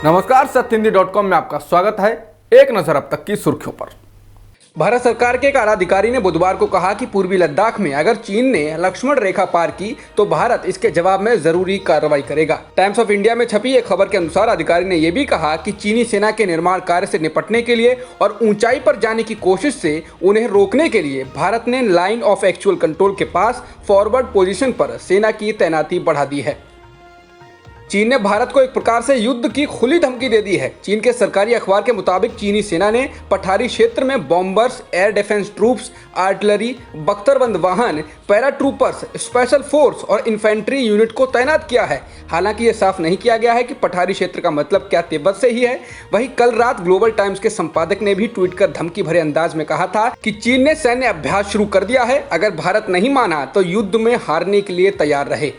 नमस्कार, सत्यहिंदी.com में आपका स्वागत है। एक नजर अब तक की सुर्खियों पर। भारत सरकार के एक आला अधिकारी ने बुधवार को कहा कि पूर्वी लद्दाख में अगर चीन ने लक्ष्मण रेखा पार की तो भारत इसके जवाब में जरूरी कार्रवाई करेगा। टाइम्स ऑफ इंडिया में छपी एक खबर के अनुसार अधिकारी ने यह भी कहा कि चीनी सेना के निर्माण कार्य से निपटने के लिए और ऊंचाई पर जाने की कोशिश से उन्हें रोकने के लिए भारत ने लाइन ऑफ एक्चुअल कंट्रोल के पास फॉरवर्ड पोजीशन पर सेना की तैनाती बढ़ा दी है। चीन ने भारत को एक प्रकार से युद्ध की खुली धमकी दे दी है। चीन के सरकारी अखबार के मुताबिक चीनी सेना ने पठारी क्षेत्र में bombers, air defence troops, artillery, बख्तरबंद वाहन, पैरा ट्रूपर्स, स्पेशल फोर्स और इन्फेंट्री यूनिट को तैनात किया है। हालांकि ये साफ नहीं किया गया है कि पठारी क्षेत्र का मतलब क्या तिब्बत से ही है। वहीं कल रात ग्लोबल टाइम्स के संपादक ने भी ट्वीट कर धमकी भरे अंदाज में कहा था कि चीन ने सैन्य अभ्यास शुरू कर दिया है, अगर भारत नहीं माना तो युद्ध में हारने के लिए तैयार रहे।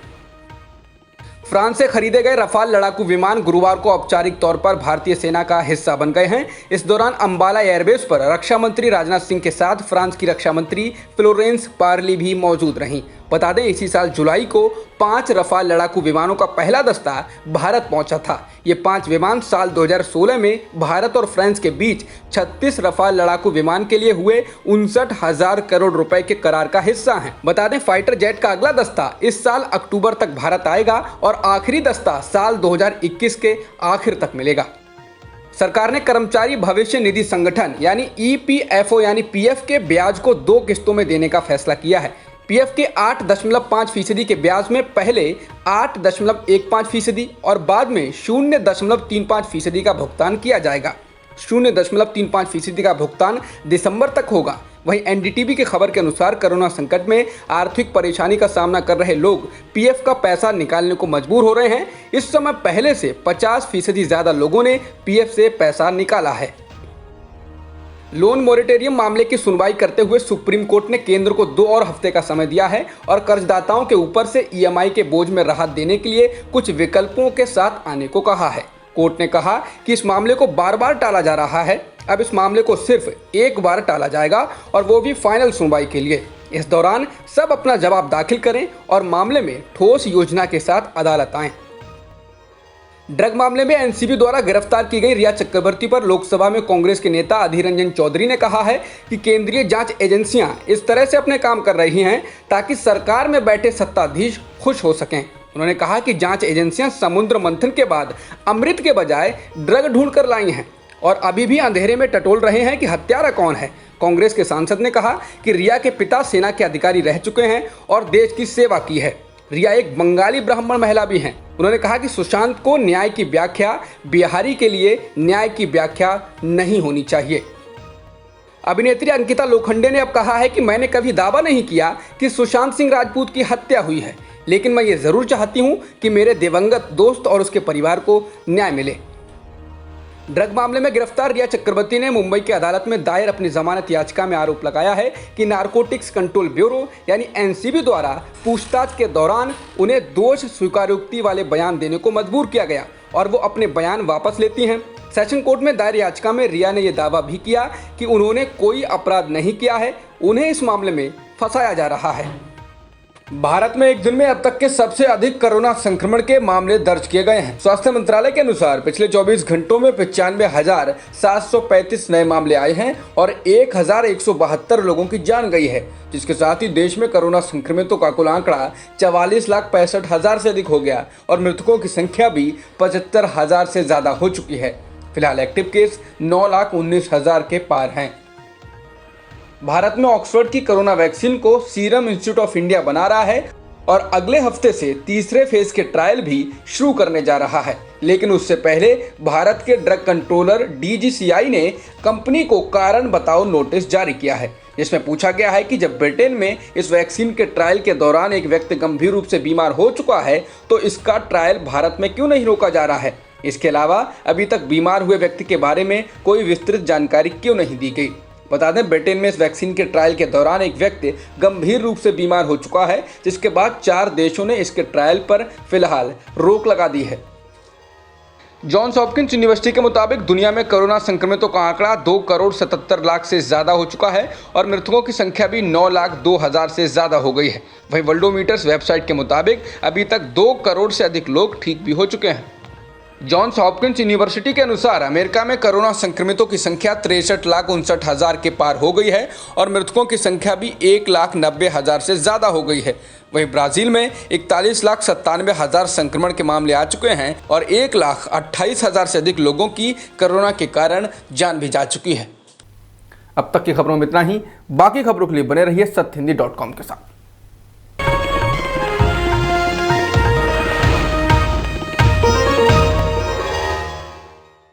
फ्रांस से खरीदे गए रफाल लड़ाकू विमान गुरुवार को औपचारिक तौर पर भारतीय सेना का हिस्सा बन गए हैं। इस दौरान अंबाला एयरबेस पर रक्षा मंत्री राजनाथ सिंह के साथ फ्रांस की रक्षा मंत्री फ्लोरेंस पार्ली भी मौजूद रहीं। बता दें, इसी साल जुलाई को 5 रफाल लड़ाकू विमानों का पहला दस्ता भारत पहुंचा था। ये 5 विमान साल 2016 में भारत और फ्रांस के बीच 36 रफाल लड़ाकू विमान के लिए हुए 59,000 करोड़ रुपए के करार का हिस्सा हैं। बता दें, फाइटर जेट का अगला दस्ता इस साल अक्टूबर तक भारत आएगा और आखिरी दस्ता साल 2021 के आखिर तक मिलेगा। सरकार ने कर्मचारी भविष्य निधि संगठन यानी ईपीएफओ यानी पीएफ के ब्याज को 2 किस्तों में देने का फैसला किया है। पीएफ के 8.5% के ब्याज में पहले 8.15% और बाद में 0.35% का भुगतान किया जाएगा। 0.35% का भुगतान दिसंबर तक होगा। वहीं एनडीटीवी की खबर के अनुसार कोरोना संकट में आर्थिक परेशानी का सामना कर रहे लोग पीएफ का पैसा निकालने को मजबूर हो रहे हैं। इस समय पहले से 50% ज्यादा लोगों ने पीएफ से पैसा निकाला है। लोन मोरेटोरियम मामले की सुनवाई करते हुए सुप्रीम कोर्ट ने केंद्र को 2 और हफ्ते का समय दिया है और कर्जदाताओं के ऊपर से ईएमआई के बोझ में राहत देने के लिए कुछ विकल्पों के साथ आने को कहा है। कोर्ट ने कहा कि इस मामले को बार बार टाला जा रहा है, अब इस मामले को सिर्फ एक बार टाला जाएगा और वो भी फाइनल सुनवाई के लिए। इस दौरान सब अपना जवाब दाखिल करें और मामले में ठोस योजना के साथ अदालत आएं। ड्रग मामले में एनसीबी द्वारा गिरफ्तार की गई रिया चक्रवर्ती पर लोकसभा में कांग्रेस के नेता अधीर रंजन चौधरी ने कहा है कि केंद्रीय जांच एजेंसियां इस तरह से अपने काम कर रही हैं ताकि सरकार में बैठे सत्ताधीश खुश हो सकें। उन्होंने कहा कि जांच एजेंसियां समुद्र मंथन के बाद अमृत के बजाय ड्रग ढूंढ कर लाई हैं और अभी भी अंधेरे में टटोल रहे हैं कि हत्यारा कौन है। कांग्रेस के सांसद ने कहा कि रिया के पिता सेना के अधिकारी रह चुके हैं और देश की सेवा की है। रिया एक बंगाली ब्राह्मण महिला भी हैं। उन्होंने कहा कि सुशांत को न्याय की व्याख्या बिहारी के लिए न्याय की व्याख्या नहीं होनी चाहिए। अभिनेत्री अंकिता लोखंडे ने अब कहा है कि मैंने कभी दावा नहीं किया कि सुशांत सिंह राजपूत की हत्या हुई है, लेकिन मैं ये जरूर चाहती हूँ कि मेरे दिवंगत दोस्त और उसके परिवार को न्याय मिले। ड्रग मामले में गिरफ्तार रिया चक्रवर्ती ने मुंबई की अदालत में दायर अपनी जमानत याचिका में आरोप लगाया है कि नारकोटिक्स कंट्रोल ब्यूरो यानी एनसीबी द्वारा पूछताछ के दौरान उन्हें दोष स्वीकारोक्ति वाले बयान देने को मजबूर किया गया और वो अपने बयान वापस लेती हैं। सेशन कोर्ट में दायर याचिका में रिया ने यह दावा भी किया कि उन्होंने कोई अपराध नहीं किया है, उन्हें इस मामले में फंसाया जा रहा है। भारत में एक दिन में अब तक के सबसे अधिक कोरोना संक्रमण के मामले दर्ज किए गए हैं। स्वास्थ्य मंत्रालय के अनुसार पिछले 24 घंटों में 95,735 नए मामले आए हैं और 1,172 लोगों की जान गई है, जिसके साथ ही देश में कोरोना संक्रमितों का कुल आंकड़ा 44,65,000 से अधिक हो गया और मृतकों की संख्या भी 75,000 से ज्यादा हो चुकी है। फिलहाल एक्टिव केस 9,19,000 के पार हैं। भारत में ऑक्सफोर्ड की कोरोना वैक्सीन को सीरम इंस्टीट्यूट ऑफ इंडिया बना रहा है और अगले हफ्ते से तीसरे फेज के ट्रायल भी शुरू करने जा रहा है। लेकिन उससे पहले भारत के ड्रग कंट्रोलर डीजीसीआई ने कंपनी को कारण बताओ नोटिस जारी किया है, जिसमें पूछा गया है कि जब ब्रिटेन में इस वैक्सीन के ट्रायल के दौरान एक व्यक्ति गंभीर रूप से बीमार हो चुका है तो इसका ट्रायल भारत में क्यों नहीं रोका जा रहा है। इसके अलावा अभी तक बीमार हुए व्यक्ति के बारे में कोई विस्तृत जानकारी क्यों नहीं दी गई। बता दें, ब्रिटेन में इस वैक्सीन के ट्रायल के दौरान एक व्यक्ति गंभीर रूप से बीमार हो चुका है, जिसके बाद 4 देशों ने इसके ट्रायल पर फिलहाल रोक लगा दी है। जॉन्स हॉपकिंस यूनिवर्सिटी के मुताबिक दुनिया में कोरोना संक्रमितों का आंकड़ा 2,77,00,000 से ज्यादा हो चुका है और मृतकों की संख्या भी 9,02,000 से ज्यादा हो गई है। वहीं वर्ल्डोमीटर्स वेबसाइट के मुताबिक अभी तक 2 करोड़ से अधिक लोग ठीक भी हो चुके हैं। जॉन्स हॉपकिंस यूनिवर्सिटी के अनुसार अमेरिका में कोरोना संक्रमितों की संख्या 63,59,000 के पार हो गई है और मृतकों की संख्या भी 1,90,000 से ज़्यादा हो गई है। वहीं ब्राज़ील में 41,97,000 संक्रमण के मामले आ चुके हैं और 1,28,000 से अधिक लोगों की कोरोना के कारण जान भी जा चुकी है। अब तक की खबरों में इतना ही। बाकी खबरों के लिए बने रहिए सत्यहिंदी.com के साथ।